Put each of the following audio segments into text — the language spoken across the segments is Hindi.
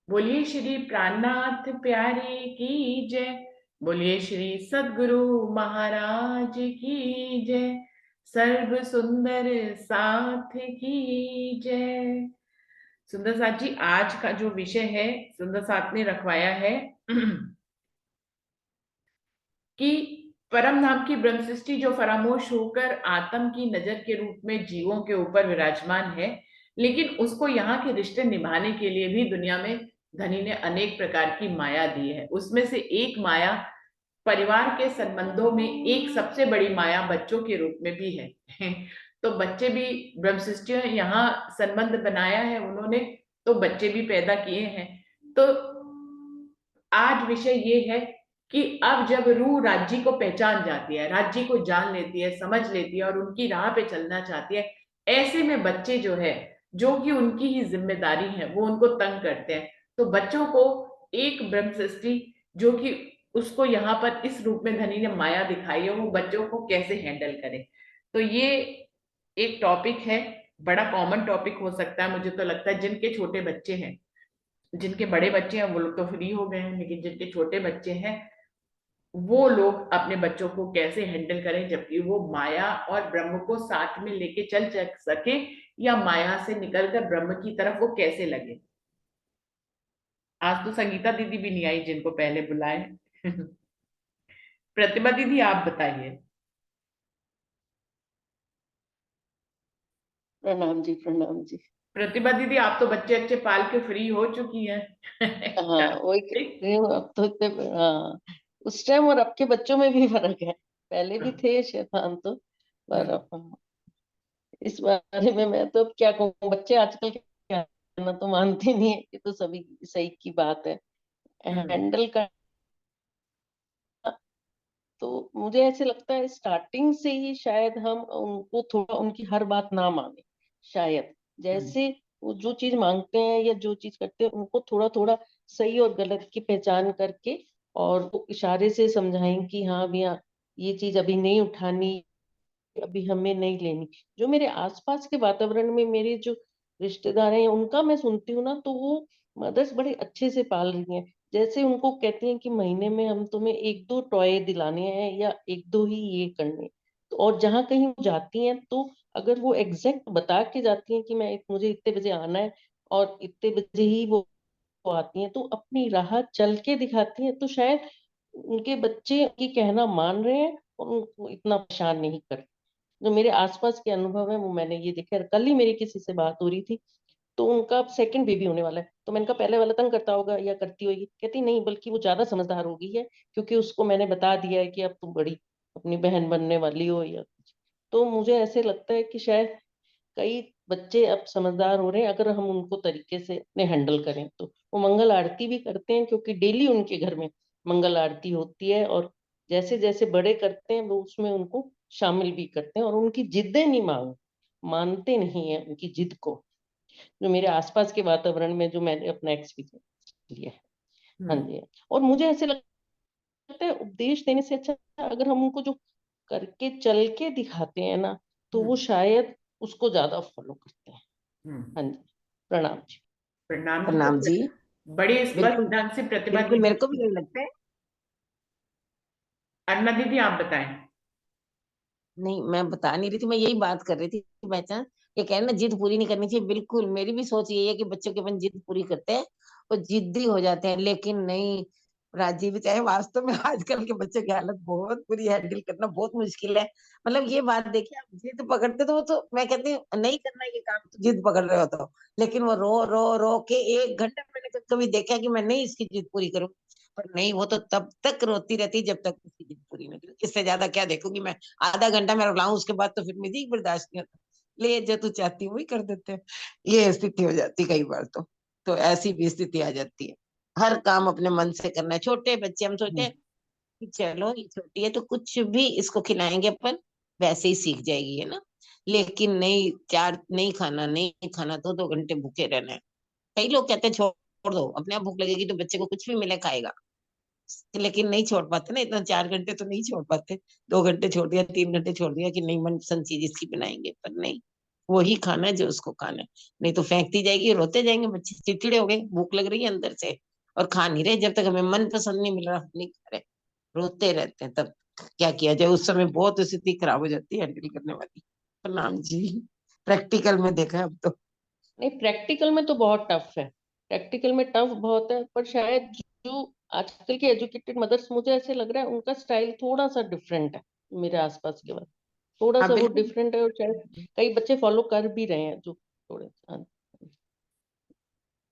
बोलिए श्री प्राणनाथ प्यारे की जय। बोलिए श्री सद्गुरु महाराज की जय। सर्व सुंदर साथ की जय। सुंदर साथ जी, आज का जो विषय है सुंदर साथ ने रखवाया है कि परम धाम की ब्रह्म सृष्टि जो फरामोश होकर आत्म की नजर के रूप में जीवों के ऊपर विराजमान है, लेकिन उसको यहाँ के रिश्ते निभाने के लिए भी दुनिया में धनी ने अनेक प्रकार की माया दी है। उसमें से एक माया परिवार के संबंधों में एक सबसे बड़ी माया बच्चों के रूप में भी है तो बच्चे भी ब्रह्म सृष्टि यहाँ संबंध बनाया है उन्होंने, तो बच्चे भी पैदा किए हैं। तो आज विषय ये है कि अब जब रूह राज्य को पहचान जाती है, राज्य को जान लेती है, समझ लेती है और उनकी राह पे चलना चाहती है, ऐसे में बच्चे जो है, जो कि उनकी ही जिम्मेदारी है, वो उनको तंग करते हैं। तो बच्चों को एक ब्रह्म सृष्टि जो कि उसको यहाँ पर इस रूप में धनी ने माया दिखाई है, वो बच्चों को कैसे हैंडल करे। तो ये एक टॉपिक है, बड़ा कॉमन टॉपिक हो सकता है। मुझे तो लगता है जिनके छोटे बच्चे हैं, जिनके बड़े बच्चे हैं वो लोग तो फ्री हो गए हैं, लेकिन जिनके छोटे बच्चे हैं वो लोग अपने बच्चों को कैसे हैंडल करें, जबकि वो माया और ब्रह्म को साथ में लेके चल सके, या माया से निकलकर ब्रह्म की तरफ वो कैसे लगे। आज तो संगीता दीदी भी नहीं आई जिनको पहले बुलाए प्रतिभा दीदी आप बताइए। प्रणाम जी, प्रणाम जी। प्रतिभा दीदी आप तो बच्चे अच्छे पाल के फ्री हो चुकी हैं हाँ, वही कह रही हूँ, अब तो इतने, हाँ, उस टाइम और अब के बच्चों में भी फर्क है। पहले भी थे शैतान तो, पर इस बारे में मैं तो अब क्या कहूँ, बच्चे आजकल के क्या ना तो मानते नहीं है, ये तो सभी सही की बात है। हैंडल कर, तो मुझे ऐसे लगता है स्टार्टिंग से ही शायद हम उनको थोड़ा उनकी हर बात ना माने, शायद। जैसे वो जो चीज मांगते हैं या जो चीज करते हैं, उनको थोड़ा थोड़ा सही और गलत की पहचान करके और वो इशारे से समझाएं कि हाँ भैया, ये चीज अभी नहीं उठानी, अभी हमें नहीं लेनी। जो मेरे आसपास के वातावरण में मेरे जो रिश्तेदार हैं उनका मैं सुनती हूँ ना, तो वो मदर्स बड़े अच्छे से पाल रही हैं। जैसे उनको कहती हैं कि महीने में हम तुम्हें एक दो टॉय दिलाने हैं या एक दो ही ये करने हैं। तो और जहाँ कहीं वो जाती हैं, तो अगर वो एग्जैक्ट बता के जाती हैं कि मुझे इतने बजे आना है और इतने बजे ही वो आती हैं, तो अपनी राह चल के दिखाती हैं, तो शायद उनके बच्चे की कहना मान रहे हैं और उनको इतना परेशान नहीं कर। जो मेरे आसपास के अनुभव है वो मैंने ये देखा है। कल ही मेरी किसी से बात हो रही थी, तो उनका अब सेकंड बेबी होने वाला है। तो मैंने कहा पहले वाला तंग करता होगा या करती होगी, कहती नहीं, बल्कि वो ज्यादा समझदार हो गई है, क्योंकि उसको मैंने बता दिया है कि अब तुम बड़ी अपनी बहन बनने वाली हो या कुछ। तो मुझे ऐसे लगता है कि शायद कई बच्चे अब समझदार हो रहे हैं, अगर हम उनको तरीके से अपने हैंडल करें तो। वो मंगल आरती भी करते हैं, क्योंकि डेली उनके घर में मंगल आरती होती है, और जैसे जैसे बड़े करते हैं वो उसमें उनको शामिल भी करते हैं, और उनकी जिद्दें नहीं मानते नहीं है उनकी जिद को। जो मेरे आसपास के वातावरण में जो मैंने अपना एक्सपीरियंस लिया है। हाँ हम्म जी। और मुझे ऐसे लगता है उपदेश देने से अच्छा अगर हम उनको जो करके चल के दिखाते हैं ना, तो वो हम्म शायद उसको ज्यादा फॉलो करते हैं। हम्म। हाँ जी। प्रणाम जी। प्रणाम जी। तो प्रणाम जी। बड़े स्पष्ट बिल्कुल, ढंग से प्रतिभा बिल्कुल दीदी। मेरे को भी यही लगता है। अन्ना दीदी आप बताएं। नहीं, मैं बता नहीं रही थी, मैं यही बात कर रही थी कि बच्चा, ये कह रहे ना जिद पूरी नहीं करनी चाहिए, बिल्कुल मेरी भी सोच यही है कि बच्चों के अपन जिद पूरी करते हैं और जिद्दी हो जाते हैं, लेकिन नहीं। राजीव चाहे वास्तव में आजकल के बच्चों की हालत बहुत बुरी, हैंडल करना बहुत मुश्किल है। मतलब ये बात देखिए, आप जिद पकड़ते तो वो तो मैं कहती हूँ नहीं करना ये काम, तो जिद पकड़ रहे हो तो, लेकिन वो रो रो रो के 1 घंटे मैंने कभी देखा कि मैं नहीं इसकी जिद पूरी करूँ, पर नहीं, वो तो तब तक रोती रहती जब तक उसकी जिद पूरी नहीं करूँ। इससे ज्यादा क्या देखूंगी मैं? आधा घंटा मैं रुलाऊं, उसके बाद तो फिर मुझे ही बर्दाश्त नहीं होता। ले जो तू चाहती है वही कर देते हैं। ये स्थिति हो जाती कई बार तो ऐसी भी स्थिति आ जाती है। हर काम अपने मन से करना है। छोटे बच्चे हम सोचते हैं कि चलो ये छोटी है तो कुछ भी इसको खिलाएंगे अपन, वैसे ही सीख जाएगी, है ना। लेकिन नहीं, चार नहीं खाना, नहीं खाना, 2-2 घंटे भूखे रहना है। कई लोग कहते हैं छोड़ दो, अपने आप भूख लगेगी तो बच्चे को कुछ भी मिले खाएगा, लेकिन नहीं छोड़ पाते ना, इतना 4 घंटे तो नहीं छोड़ पाते। 2 घंटे छोड़ दिया, 3 घंटे छोड़ दिया कि नहीं मनपसंद चीज इसकी बनाएंगे, पर नहीं। वही खाना है जो उसको खाना है, नहीं तो फेंकती जाएगी, रोते जाएंगे बच्चे, चिड़चिड़े हो गए, भूख लग रही है अंदर से और खा नहीं रहे, जब तक हमें मन पसंद नहीं मिल रहा नहीं खा रहे, रोते रहते हैं। तब क्या किया जाए, उस समय बहुत स्थिति खराब हो जाती है हैंडल करने वाली। प्रणाम जी, प्रैक्टिकल में देखा है अब तो। नहीं, प्रैक्टिकल में तो बहुत टफ है, प्रैक्टिकल में टफ बहुत है, पर शायद जो आजकल के एजुकेटेड मदर्स, मुझे ऐसे लग रहा है उनका स्टाइल थोड़ा सा डिफरेंट है, मेरे आसपास के बाद थोड़ा हाँ सा वो बिल्कुल। डिफरेंट है, और शायद कई बच्चे फॉलो कर भी रहे हैं जो थोड़े। हाँ,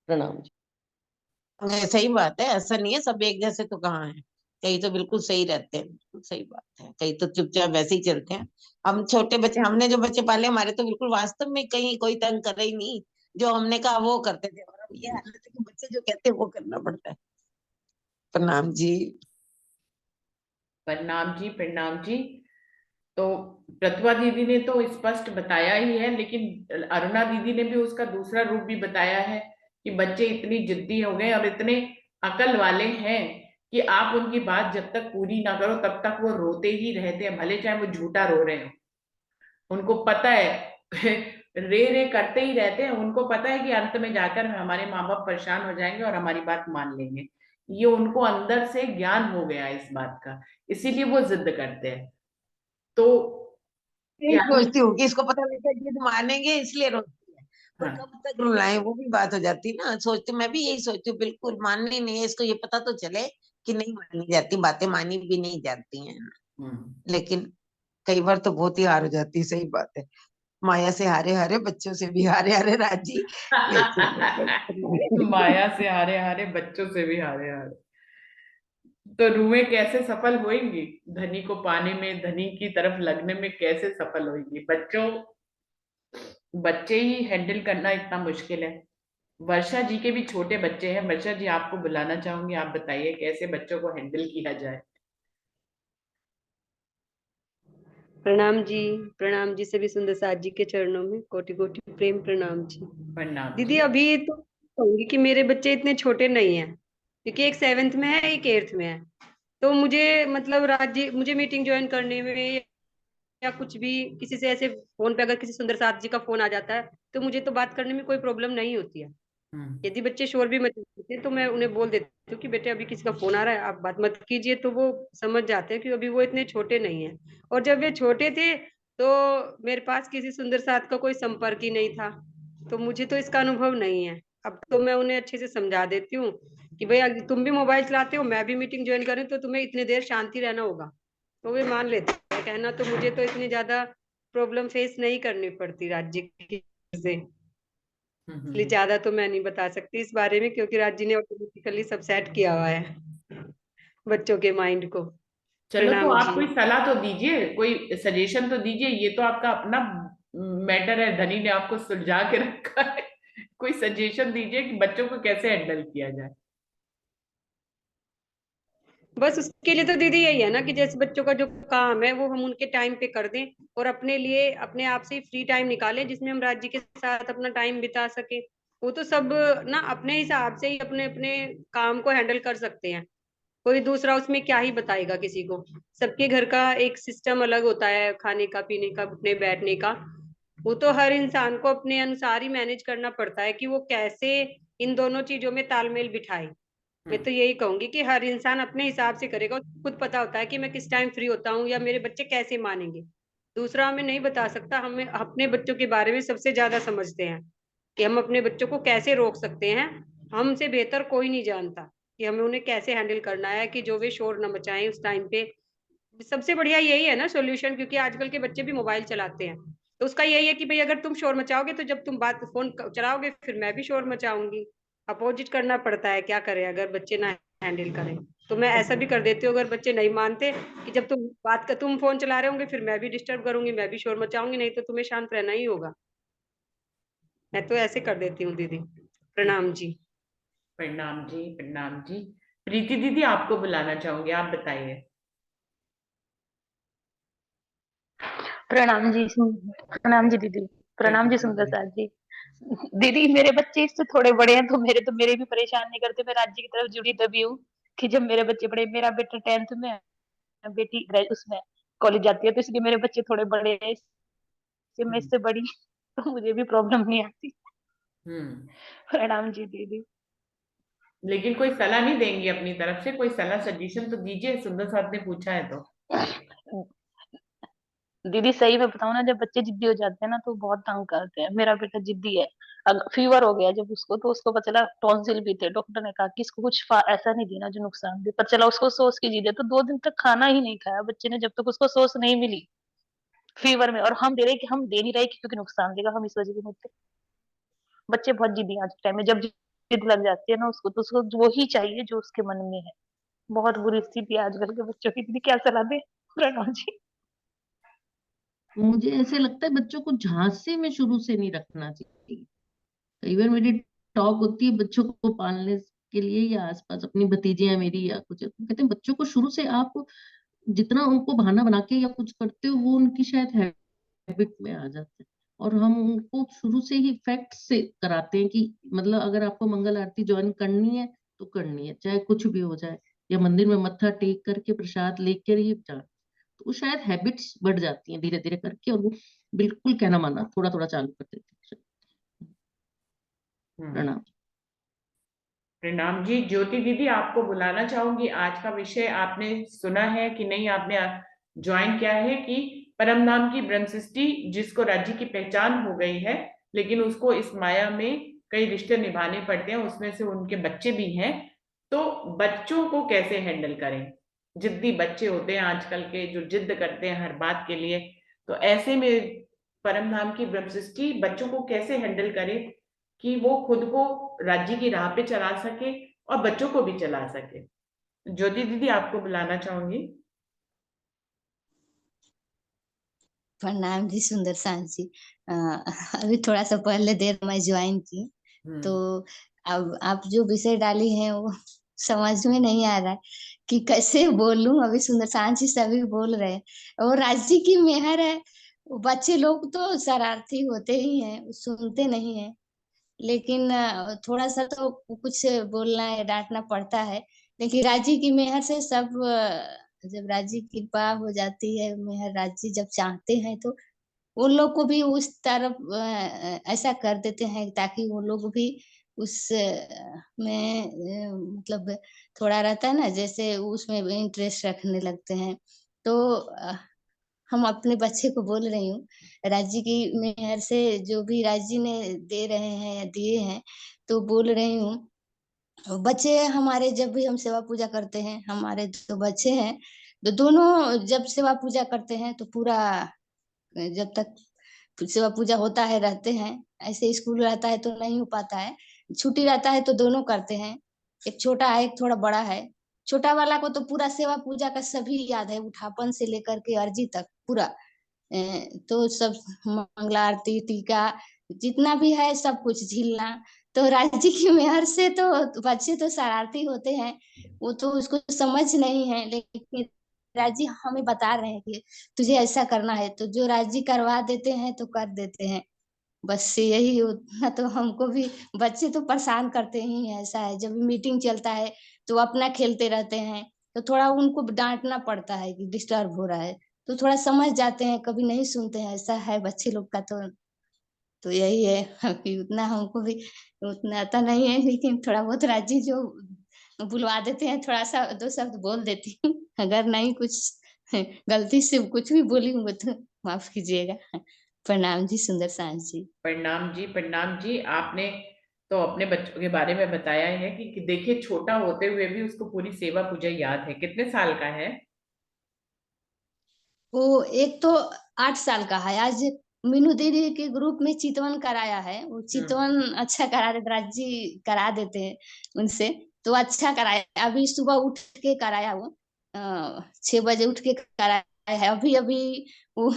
प्रणाम जी। सही बात है, ऐसा नहीं है सब एक जैसे तो कहाँ है, कई तो बिल्कुल सही रहते हैं, बिल्कुल सही बात है, कई तो चुपचाप वैसे ही चलते हैं। हम छोटे बच्चे, हमने जो बच्चे पाले हमारे तो बिल्कुल वास्तव में कहीं कोई तंग करे ही नहीं, जो हमने कहा वो करते थे, और अब ये हालत है कि बच्चे जो कहते हैं वो करना पड़ता है। प्रणाम जी। प्रणाम जी, प्रणाम जी। तो प्रतिभा दीदी ने तो स्पष्ट बताया ही है, लेकिन अरुणा दीदी ने भी उसका दूसरा रूप भी बताया है कि बच्चे इतनी जिद्दी हो गए और इतने अकल वाले हैं कि आप उनकी बात जब तक पूरी ना करो तब तक वो रोते ही रहते हैं, भले चाहे वो झूठा रो रहे हो। उनको पता है रे रे करते ही रहते हैं, उनको पता है कि अंत में जाकर हमारे माँ बाप परेशान हो जाएंगे और हमारी बात मान लेंगे। ये उनको अंदर से ज्ञान हो गया है इस बात का, इसीलिए वो जिद करते हैं। तो यही क्या ही। सोचती हूँ कि इसको पता लगता है जिद मानेंगे इसलिए रोती है, पर हाँ। कब तक रुलाएं वो भी बात हो जाती है ना, सोचती मैं भी यही सोचती हूँ, बिल्कुल माननी नहीं है इसको, ये पता तो चले कि नहीं मानी जाती, बातें मानी भी नहीं जाती हैं, हम्म। लेकिन कई बार तो बहुत ही हार हो जाती है, सही बात है। माया से हारे हारे, बच्चों से भी हारे हारे राजी, लेकिन माया से हारे हारे, बच्चों से भी हारे हारे। तो रूहें कैसे सफल होंगी धनी को पाने में, धनी की तरफ लगने में कैसे सफल होंगी? बच्चों, बच्चे ही हैंडल करना इतना मुश्किल है। वर्षा जी के भी छोटे बच्चे हैं। वर्षा जी, आपको बुलाना चाहूंगी, आप बताइए कैसे बच्चों को हैंडल किया जाए। प्रणाम जी। प्रणाम जी, सभी सुंदर साथ जी के चरणों में कोटि कोटि प्रेम प्रणाम जी। प्रणाम दीदी, जी। अभी तो कहूंगी कि मेरे बच्चे इतने छोटे नहीं हैं, क्योंकि एक 7th में है, एक 8th में है। तो मुझे मतलब राज्य, मुझे मीटिंग ज्वाइन करने में या कुछ भी, किसी से ऐसे फोन पे अगर किसी सुंदर साथ जी का फोन आ जाता है, तो मुझे तो बात करने में कोई प्रॉब्लम नहीं होती है। हम्म। यदि बच्चे शोर भी मचाते हैं तो मैं उन्हें बोल देती हूँ कि बेटे अभी किसी का फोन आ रहा है, आप बात मत कीजिए, तो वो समझ जाते हैं कि अभी वो इतने छोटे नहीं हैं। और जब वे छोटे थे तो मेरे पास किसी सुंदर साथ का कोई संपर्क ही नहीं था, तो मुझे तो इसका अनुभव नहीं है। अब तो मैं उन्हें अच्छे से समझा देती हूँ कि भैया तुम भी मोबाइल चलाते हो, मैं भी मीटिंग ज्वाइन कर रही हूँ, तो तुम्हें इतनी देर शांति रहना होगा। तो वे मान लेते हैं कहना, तो मुझे तो इतनी ज्यादा प्रॉब्लम फेस नहीं करनी पड़ती राज्य की से। इसलिए हम्म। ज्यादा तो मैं नहीं बता सकती इस बारे में, क्योंकि राजी ने ऑटोमेटिकली सब सेट किया हुआ है बच्चों के माइंड को। चलो, तो प्रणाम आप जी। कोई सलाह तो दीजिए, कोई सजेशन तो दीजिए। ये तो आपका अपना मैटर है, धनी ने आपको सुलझा के रखा है। कोई सजेशन दीजिए कि बच्चों को कैसे हैंडल किया जाए। बस उसके लिए तो दीदी यही है ना कि जैसे बच्चों का जो काम है वो हम उनके टाइम पे कर दें, और अपने लिए अपने आप से फ्री टाइम निकालें जिसमें हम राज्य के साथ अपना टाइम बिता सके। वो तो सब ना अपने हिसाब से ही अपने अपने काम को हैंडल कर सकते हैं। कोई दूसरा उसमें क्या ही बताएगा किसी को। सबके घर का एक सिस्टम अलग होता है, खाने का, पीने का, उठने बैठने का। वो तो हर इंसान को अपने अनुसार ही मैनेज करना पड़ता है कि वो कैसे इन दोनों चीजों में तालमेल बिठाए। मैं हम्म। तो यही कहूंगी कि हर इंसान अपने हिसाब से करेगा, उसको खुद पता होता है कि मैं किस टाइम फ्री होता हूँ या मेरे बच्चे कैसे मानेंगे। दूसरा हमें नहीं बता सकता, हमें अपने बच्चों के बारे में सबसे ज्यादा समझते हैं कि हम अपने बच्चों को कैसे रोक सकते हैं। हमसे बेहतर कोई नहीं जानता कि हमें उन्हें कैसे हैंडल करना है कि जो वे शोर न मचाएं उस टाइम पे। सबसे बढ़िया यही है ना सॉल्यूशन, क्योंकि आजकल के बच्चे भी मोबाइल चलाते हैं। तो उसका यही है कि भाई अगर तुम शोर मचाओगे तो जब तुम बात फोन चलाओगे फिर मैं भी शोर मचाऊंगी। अपोजिट करना पड़ता है, क्या करें अगर बच्चे ना हैंडल करें। तो मैं ऐसा भी कर देती हूँ अगर बच्चे नहीं मानते कि जब तुम बात कर, तुम फोन चला रहे होंगे फिर मैं भी डिस्टर्ब करूंगी, मैं भी शोर मचाऊंगी, नहीं तो तुम्हें शांत रहना ही होगा। मैं तो ऐसे कर देती हूँ दीदी। प्रणाम जी। प्रणाम जी, प्रणाम जी। प्रीति दीदी, आपको बुलाना चाहूंगी, आप बताइए। प्रणाम जी प्रणाम जी दीदी। प्रणाम जी सुंदर प्रणाम। साथ जी। दीदी, मेरे बच्चे इससे थोड़े बड़े हैं तो मेरे भी परेशान नहीं करते। मैं राज्य की तरफ जुड़ी तभी हूँ कि जब मेरे बच्चे बड़े, मेरा बेटा 10th में है, बेटी उसमें कॉलेज जाती है, तो इसलिए मेरे बच्चे थोड़े बड़े हैं, इसलिए मैं इससे बड़ी। तो मुझे भी प्रॉब्लम नहीं आती। हम्म। प्रणाम जी दीदी। लेकिन कोई सलाह नहीं देंगी अपनी तरफ से? कोई सलाह सजेशन तो दीजिए, सुंदर साहब ने पूछा है तो। दीदी सही में बताऊं ना, जब बच्चे जिद्दी हो जाते हैं ना तो बहुत तंग करते हैं। मेरा बेटा जिद्दी है। फीवर हो गया जब उसको, तो उसको पता चला टॉन्सिल भी थे, डॉक्टर ने कहा कि इसको कुछ ऐसा नहीं देना जो नुकसान दे। पता चला उसको सॉस की जिद है, तो 2 दिन तक खाना ही नहीं खाया बच्चे ने, जब तक उसको सॉस नहीं मिली फीवर में। और हम दे रहे कि हम दे नहीं रहे क्योंकि नुकसान देगा, हम इस वजह से नहीं। बच्चे बहुत जिद्दी हैं आज के टाइम में। जब जिद लग जाती है ना उसको, तो उसको वो ही चाहिए जो उसके मन में है। बहुत बुरी स्थिति है आजकल के बच्चों की। दीदी क्या सलाह दे? प्रणव जी। मुझे ऐसे लगता है बच्चों को झांसे में शुरू से नहीं रखना चाहिए। कई बार मेरी टॉक होती है बच्चों को पालने के लिए, या आसपास अपनी भतीजियां मेरी या कुछ, तो कहते हैं बच्चों को शुरू से आप जितना उनको बहाना बना के या कुछ करते हो वो उनकी शायद हैबिट में आ जाता है। और हम उनको शुरू से ही फैक्ट से कराते हैं कि मतलब अगर आपको मंगल आरती ज्वाइन करनी है तो करनी है, चाहे कुछ भी हो जाए, या मंदिर में मत्था टेक करके प्रसाद लेकर ही जाना। तो वो शायद हैबिट्स बढ़ जाती हैं धीरे धीरे करके, और वो बिल्कुल कहना मानना थोड़ा थोड़ा चालू कर देते हैं। हम्म। प्रणाम। प्रणाम जी। ज्योति दीदी, आपको बुलाना चाहूंगी। आज का विषय आपने सुना है कि नहीं? आपने ज्वाइन किया है कि परम नाम की ब्रह्म सृष्टि जिसको राज्य की पहचान हो गई है, लेकिन उसको इस माया में कई रिश्ते निभाने पड़ते हैं, उसमें से उनके बच्चे भी हैं। तो बच्चों को कैसे हैंडल करें? जिद्दी बच्चे होते हैं आजकल के, जो जिद करते हैं हर बात के लिए। तो ऐसे में परम धाम की ब्रह्म सृष्टि बच्चों को कैसे हैंडल करे कि वो खुद को राज्य की राह पे चला सके और बच्चों को भी चला सके। ज्योति दीदी, आपको बुलाना चाहूंगी। प्रणाम जी सुंदर सांझ जी। अभी थोड़ा सा पहले देर मैं ज्वाइन की, तो हम्म। अब आप जो विषय डाली हैं वो समझ में नहीं आ रहा है कि कैसे बोलूं। अभी सुंदर सांझ जी सभी बोल रहे हैं, और राज्य की मेहर है। वो बच्चे लोग तो शरारती होते ही हैं, वो सुनते नहीं है। लेकिन थोड़ा सा तो कुछ बोलना है, डांटना पड़ता है। लेकिन राज्य की मेहर से सब जब राज्य की कृपा हो जाती है, मेहर राज्य जब चाहते हैं तो उन लोग को भी उस तरफ ऐसा कर देते हैं ताकि वो लोग भी उस में मतलब थोड़ा रहता है ना, जैसे उसमें इंटरेस्ट रखने लगते हैं। तो हम अपने बच्चे को बोल रही हूँ, राज्य की मेहर से जो भी राज्य ने दे रहे हैं या दिए हैं, तो बोल रही हूँ बच्चे हमारे जब भी हम सेवा पूजा करते हैं, हमारे दो बच्चे हैं, तो दोनों जब सेवा पूजा करते हैं तो पूरा जब तक सेवा पूजा होता है रहते हैं। ऐसे स्कूल रहता है तो नहीं हो पाता है, छुट्टी रहता है तो दोनों करते हैं। एक छोटा है, एक थोड़ा बड़ा है। छोटा वाला को तो पूरा सेवा पूजा का सभी याद है, उठापन से लेकर के अर्जी तक पूरा। तो सब मंगला आरती, टीका, जितना भी है सब कुछ झीलना। तो राज्य की मेहर से तो बच्चे तो शरारती होते हैं, वो तो उसको समझ नहीं है, लेकिन राज्य हमें बता रहे हैं कि तुझे ऐसा करना है, तो जो राज्य करवा देते हैं तो कर देते हैं। बस यही उतना तो हमको भी बच्चे तो परेशान करते ही हैं। ऐसा है, जब भी मीटिंग चलता है तो अपना खेलते रहते हैं, तो थोड़ा उनको डांटना पड़ता है कि डिस्टर्ब हो रहा है, तो थोड़ा समझ जाते हैं, कभी नहीं सुनते हैं। ऐसा है बच्चे लोग का तो यही है कि उतना हमको भी उतना आता नहीं है, लेकिन थोड़ा बहुत राजी जो बुलवा देते हैं, थोड़ा सा दो शब्द बोल देती हूँ। अगर नहीं कुछ गलती से कुछ भी बोली हूँ तो माफ कीजिएगा। प्रणाम जी सुंदर सांझ जी। प्रणाम जी। प्रणाम जी। आपने तो अपने बच्चों के बारे में बताया है कि देखिए, छोटा होते हुए भी उसको पूरी सेवा पूजा याद है। कितने साल का है? वो एक तो 8 साल का है। आज मीनू दीदी के ग्रुप में चितवन कराया है, वो हम्म। चितवन अच्छा करा देते, राज्य करा देते हैं उनसे। तो अच्छा कराया, अभी सुबह उठ के कराया वो 6 बजे उठ के कराया है। अभी अभी वो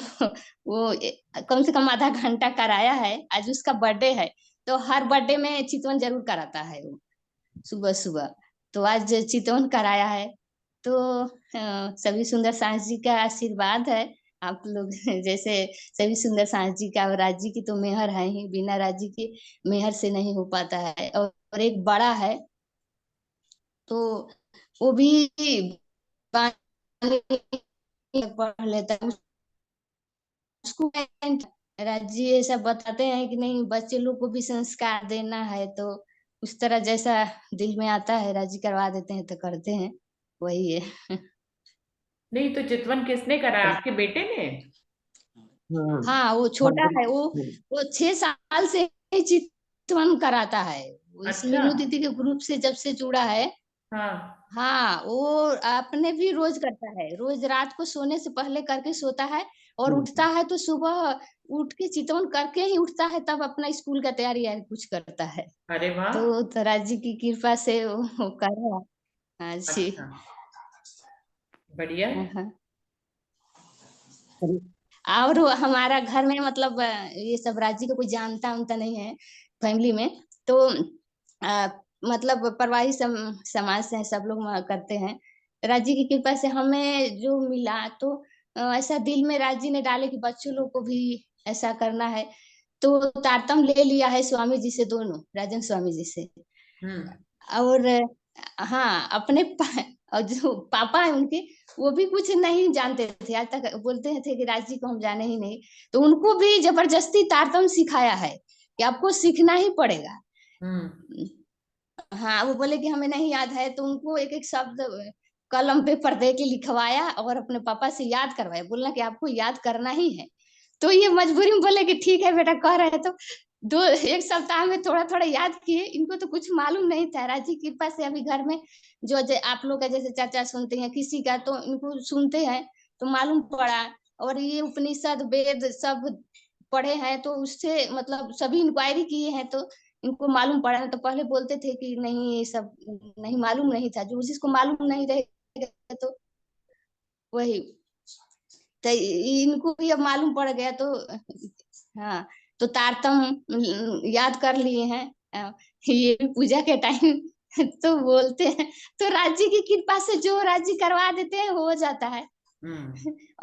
कम से कम आधा घंटा कराया है। आज उसका बर्थडे है, तो हर बर्थडे में चितवन जरूर कराता है वो सुबह सुबह। तो आज चितवन कराया है। तो सभी सुंदर सांझ जी का आशीर्वाद है आप लोग जैसे सभी सुंदर सांझ जी का, और राज्य की तो मेहर है ही, बिना राज्य की मेहर से नहीं हो पाता है। और एक बड़ा है, तो वो भी बानी पढ़ लेता है। उसको राजी ये सब बताते हैं कि नहीं बच्चे लोग को भी संस्कार देना है, तो उस तरह जैसा दिल में आता है राजी करवा देते हैं तो करते हैं, वही है। नहीं तो चितवन किसने करा है, आपके बेटे ने? हाँ वो छोटा है, वो 6 साल से ही चितवन कराता है। वो इस अच्छा। मीनू दीदी के ग्रुप से जब से जुड़ा है। हाँ। हाँ वो अपने भी रोज करता है, रोज रात को सोने से पहले करके सोता है, और उठता है तो सुबह उठ के चितवन करके ही उठता है, तब अपना स्कूल का तैयारी या कुछ करता है। अरे वाह। तो तराजी की कृपा से वो कर रहा है। हाँ जी। अच्छा, बढ़िया। हाँ। और वो हमारा घर में मतलब ये सब राजी को कोई जानता उनता नहीं है फैमिली में, तो आ, मतलब परवाही समाज से सब लोग करते हैं। राजी की कृपा से हमें जो मिला, तो ऐसा दिल में राजी ने डाले कि बच्चों लोग को भी ऐसा करना है, तो तारतम ले लिया है स्वामी जी से, दोनों राजन स्वामी जी से। और हाँ अपने और जो पापा है उनके, वो भी कुछ नहीं जानते थे आज तक, बोलते थे कि राजी को हम जाने ही नहीं, तो उनको भी जबरदस्ती तारतम सिखाया है कि आपको सीखना ही पड़ेगा। हाँ वो बोले कि हमें नहीं याद है, तो उनको एक एक शब्द कलम पेपर दे के लिखवाया और अपने पापा से याद करवाया, बोलना कि आपको याद करना ही है। तो ये मजबूरी में बोले कि ठीक है बेटा कह रहे हैं, तो 1 सप्ताह में थोड़ा थोड़ा याद किए। इनको तो कुछ मालूम नहीं था, राजी की कृपा से अभी घर में जो आप लोग का जैसे चर्चा सुनते हैं किसी का, तो इनको सुनते हैं तो मालूम पड़ा। और ये उपनिषद वेद सब पढ़े हैं, तो उससे मतलब सभी इंक्वायरी किए हैं, तो इनको मालूम पड़ा है। तो पहले बोलते थे कि नहीं ये सब नहीं मालूम नहीं था, जो जिसको मालूम नहीं रहेगा तो वही, तो इनको भी अब मालूम पड़ गया, तो हाँ तो तारतम याद कर लिए हैं। ये भी पूजा के टाइम तो बोलते हैं, तो राजी की कृपा से जो राजी करवा देते हैं हो जाता है।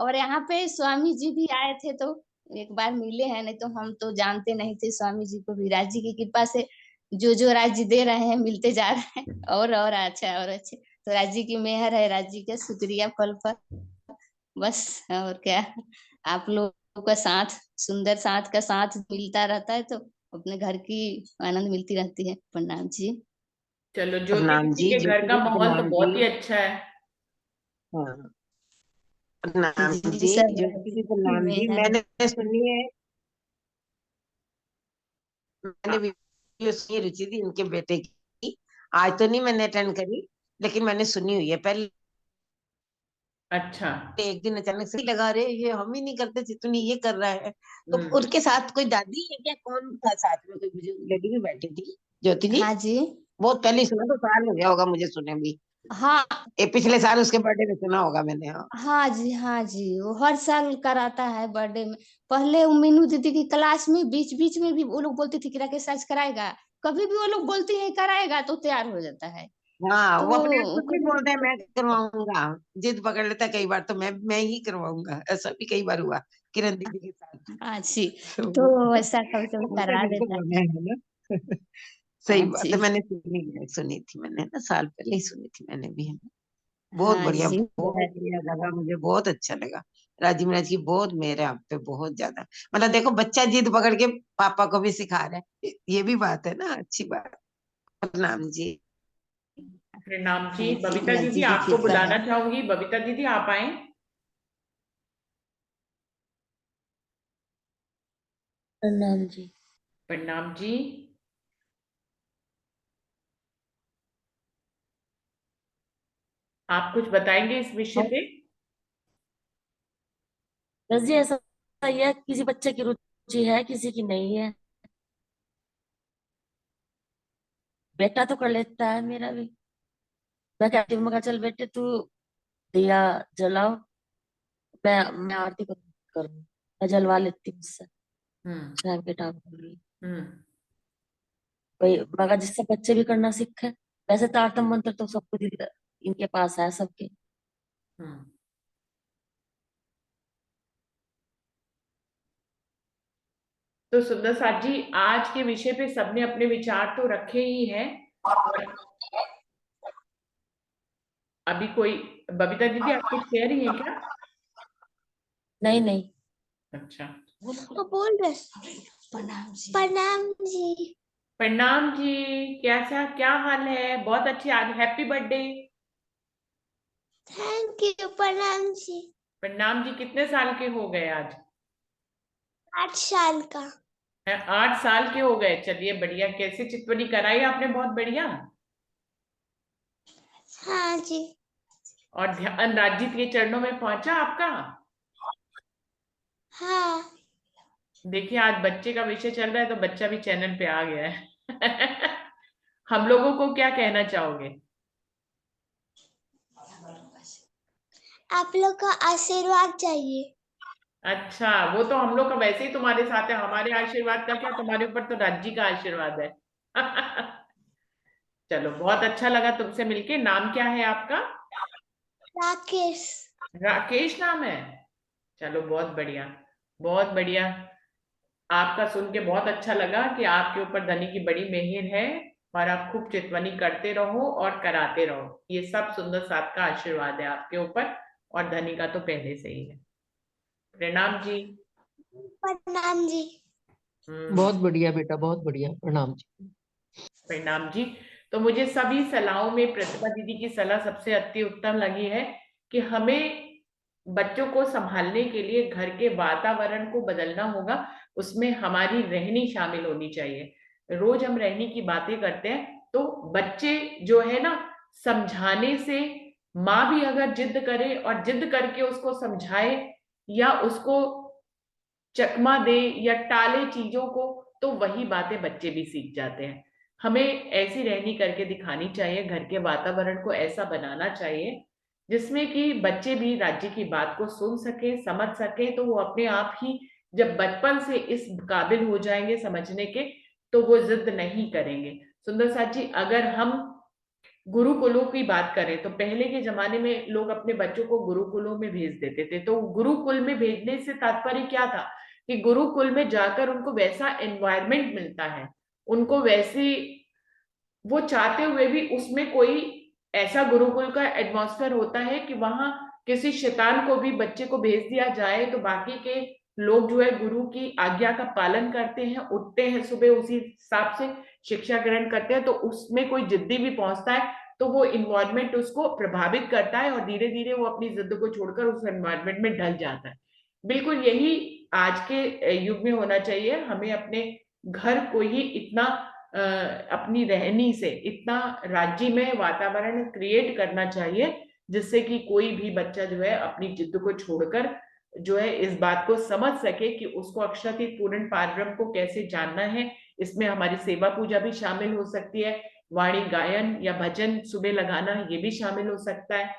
और यहाँ पे स्वामी जी भी आए थे, तो एक बार मिले हैं, नहीं तो हम तो जानते नहीं थे स्वामी जी को भी। राजी की कृपा से जो जो राजी दे रहे हैं मिलते जा रहे हैं, और अच्छा और अच्छे। तो राजी की मेहर है, राजी का शुक्रिया पल पर, बस और क्या। आप लोगों का साथ, सुंदर साथ का साथ मिलता रहता है, तो अपने घर की आनंद मिलती रहती है। प्रणाम जी। चलो, ज्योति प्रणाम दीदी जी, के घर ज्योति का जी माहौल तो प्रणाम जी। बहुत ही अच्छा है। हाँ, प्रणाम जी जी, सब ज्योति जी प्रणाम जी। मेहर है। मैंने सुनी है, मैंने वीडियो सुनी रुचि दी इनके बेटे की। आज तो नहीं मैंने अटेंड करी, लेकिन मैंने सुनी हुई है पहले। अच्छा। एक दिन अचानक से लगा रहे ये हम ही नहीं करते, जितनी ये कर रहा है। तो हम्म। उनके साथ कोई दादी है क्या, कौन था साथ में, कोई बुजुर्ग लेडी भी बैठी थी ज्योति जी? हाँ जी। बहुत पहले ही सुना, तो साल हो गया होगा मुझे सुने भी। हाँ पिछले साल उसके बर्थडे में सुना होगा मैंने। हाँ हाँ जी, हाँ जी, वो हर साल कराता है बर्थडे में। पहले वो मीनू दीदी की क्लास में बीच बीच में भी वो लोग बोलती थी कि राकेश आज कराएगा, कभी भी वो लोग बोलती है कराएगा तो तैयार हो जाता है। हाँ, तो वो अपने आप खुद भी कभी बोलते हैं मैं करवाऊंगा। जिद पकड़ लेता है कई बार, तो मैं ही करवाऊंगा। ऐसा भी कई बार हुआ किरण दीदी के साथ। हाँ जी, तो तो ऐसा कभी कभी बोलते हैं करा बिल्कुल देता होना है ना। है। सही हाँ बात जी। है, मैंने सुनी थी मैंने ना, साल पहले ही सुनी थी मैंने भी, है ना। बहुत हाँ बढ़िया, जी। बहुत बढ़िया लगा, मुझे बहुत अच्छा लगा। राजी महाराज की बहुत मेहर है आप पे, बहुत ज्यादा। मतलब देखो, बच्चा जिद पकड़ के पापा को भी सिखा रहा है, ये भी बात है ना, अच्छी बात। प्रणाम जी। प्रणाम जी। हाँ जी, बबीता दीदी राजी की आपको कृपा है। बुलाना चाहूंगी, बबीता दीदी आप आए। प्रणाम जी। प्रणाम जी। आप कुछ बताएंगे इस विषय हाँ, पे? बस जी ऐसा ही है, किसी बच्चे की रुचि है किसी की नहीं है। बेटा तो कर लेता है मेरा भी। मैं कहती हूँ, मैं कहा, चल बेटे तू दिया जलाओ, मैं आरती करूँ, मैं जलवा लेती हूँ उससे, हम्म। चाहे बेटा बोली। हम्म। वही मगर जिससे बच्चे भी करना सीखे। वैसे तो आर्तम मंत्र तो सबको इनके पास है सबके। हम्म। तो सुंदर साथ जी, आज के विषय पे सबने अपने विचार तो रखे ही हैं। और अभी कोई, बबीता दीदी आप कुछ कह रही हैं क्या? नहीं नहीं। अच्छा। बोल रहे प्रणाम जी। प्रणाम जी। प्रणाम जी, कैसा क्या हाल है? बहुत अच्छी, आज हैप्पी बर्थडे। Thank you. प्रणाम जी। प्रणाम जी, कितने साल के हो गए आज? 8 साल का। 8 साल के हो गए, चलिए बढ़िया। कैसे चितवनी कराई आपने? बहुत बढ़िया। हाँ जी। और ध्यान राजी के चरणों में पहुंचा आपका? हाँ। देखिए, आज बच्चे का विषय चल रहा है तो बच्चा भी चैनल पे आ गया है। हम लोगों को क्या कहना चाहोगे? आप लोग का आशीर्वाद चाहिए। अच्छा, वो तो हम लोग का वैसे ही तुम्हारे साथ है। हमारे आशीर्वाद का क्या, तुम्हारे ऊपर तो राज्य का आशीर्वाद है। चलो, बहुत अच्छा लगा तुमसे मिलके। नाम क्या है आपका? राकेश। राकेश नाम है। चलो, बहुत बढ़िया, बहुत बढ़िया। आपका सुन के बहुत अच्छा लगा कि आपके ऊपर धनी की बड़ी मेहर है और आप खूब चितवनी करते रहो और कराते रहो। ये सब सुंदर साथ का आशीर्वाद है आपके ऊपर, और धनी का तो पहले से ही है। प्रणाम जी। प्रणाम जी। बहुत बढ़िया बेटा, बहुत बढ़िया, प्रणाम जी। प्रणाम जी। तो मुझे सभी सलाहों में प्रतिभा दीदी की सलाह सबसे अति उत्तम लगी है कि हमें बच्चों को संभालने के लिए घर के वातावरण को बदलना होगा। उसमें हमारी रहनी शामिल होनी चाहिए। रोज हम रहनी की बातें करते हैं तो बच्चे जो है ना, समझाने से, माँ भी अगर जिद करे और जिद करके उसको समझाए या उसको चकमा दे या टाले चीजों को, तो वही बातें बच्चे भी सीख जाते हैं। हमें ऐसी रहनी करके दिखानी चाहिए, घर के वातावरण को ऐसा बनाना चाहिए जिसमें कि बच्चे भी राज्य की बात को सुन सके, समझ सके। तो वो अपने आप ही जब बचपन से इस काबिल हो जाएंगे समझने के, तो वो जिद नहीं करेंगे। सुंदर साथ जी, अगर हम गुरुकुलों की बात करें तो पहले के जमाने में लोग अपने बच्चों को गुरुकुलों में भेज देते थे। तो गुरुकुल में भेजने से तात्पर्य क्या था कि गुरुकुल में जाकर उनको वैसा एनवायरनमेंट मिलता है, उनको वैसी, वो चाहते हुए भी उसमें कोई ऐसा गुरुकुल का एटमॉस्फेयर होता है कि वहां किसी शैतान को भी बच्चे को भेज दिया जाए तो बाकी के लोग जो है गुरु की आज्ञा का पालन करते हैं, उठते हैं सुबह, उसी हिसाब से शिक्षा ग्रहण करते हैं। तो उसमें कोई जिद्दी भी पहुंचता है तो वो इन्वायरमेंट उसको प्रभावित करता है और धीरे धीरे वो अपनी जिद को छोड़कर उस एनवायरमेंट में ढल जाता है। बिल्कुल यही आज के युग में होना चाहिए। हमें अपने घर को ही इतना अपनी रहनी से इतना राज्य में वातावरण क्रिएट करना चाहिए जिससे कि कोई भी बच्चा जो है अपनी जिद को छोड़कर जो है इस बात को समझ सके कि उसको अक्षरातीत पूर्ण पारब्रह्म को कैसे जानना है। इसमें हमारी सेवा पूजा भी शामिल हो सकती है, वाणी गायन या भजन सुबह लगाना ये भी शामिल हो सकता है।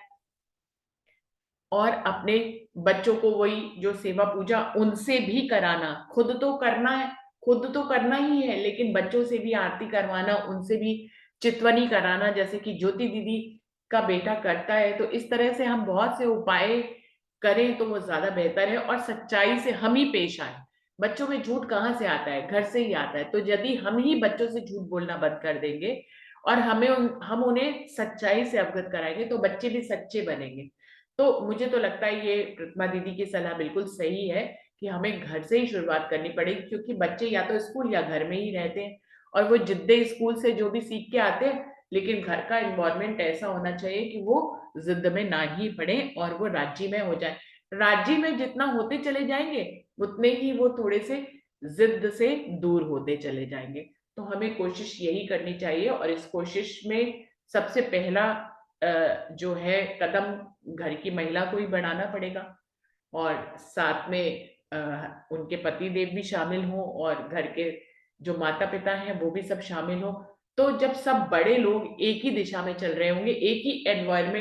और अपने बच्चों को वही जो सेवा पूजा उनसे भी कराना, खुद तो करना है, खुद तो करना ही है, लेकिन बच्चों से भी आरती करवाना, उनसे भी चितवनी कराना, जैसे कि ज्योति दीदी का बेटा करता है। तो इस तरह से हम बहुत से उपाय करें तो वो ज्यादा बेहतर है। और सच्चाई से हम ही पेश आए। बच्चों में झूठ कहाँ से आता है? घर से ही आता है। तो यदि हम ही बच्चों से झूठ बोलना बंद कर देंगे और हम उन्हें सच्चाई से अवगत कराएंगे तो बच्चे भी सच्चे बनेंगे। तो मुझे तो लगता है ये प्रतिमा दीदी की सलाह बिल्कुल सही है कि हमें घर से ही शुरुआत करनी पड़ेगी, क्योंकि बच्चे या तो स्कूल या घर में ही रहते हैं और वो जिद्दे स्कूल से जो भी सीख के आते हैं, लेकिन घर का एनवायरनमेंट ऐसा होना चाहिए कि वो जिद में ना ही पड़े और वो राज्य में हो जाए। राज्य में जितना होते चले जाएंगे उतने ही वो थोड़े से जिद से दूर होते चले जाएंगे। तो हमें कोशिश यही करनी चाहिए और इस कोशिश में सबसे पहला जो है कदम घर की महिला को ही बढ़ाना पड़ेगा और साथ में उनके पति देव भी शामिल हो और घर के जो माता पिता हैं वो भी सब शामिल हो। तो जब सब बड़े लोग एक ही दिशा में चल रहे होंगे, एक ही एनवायरमेंट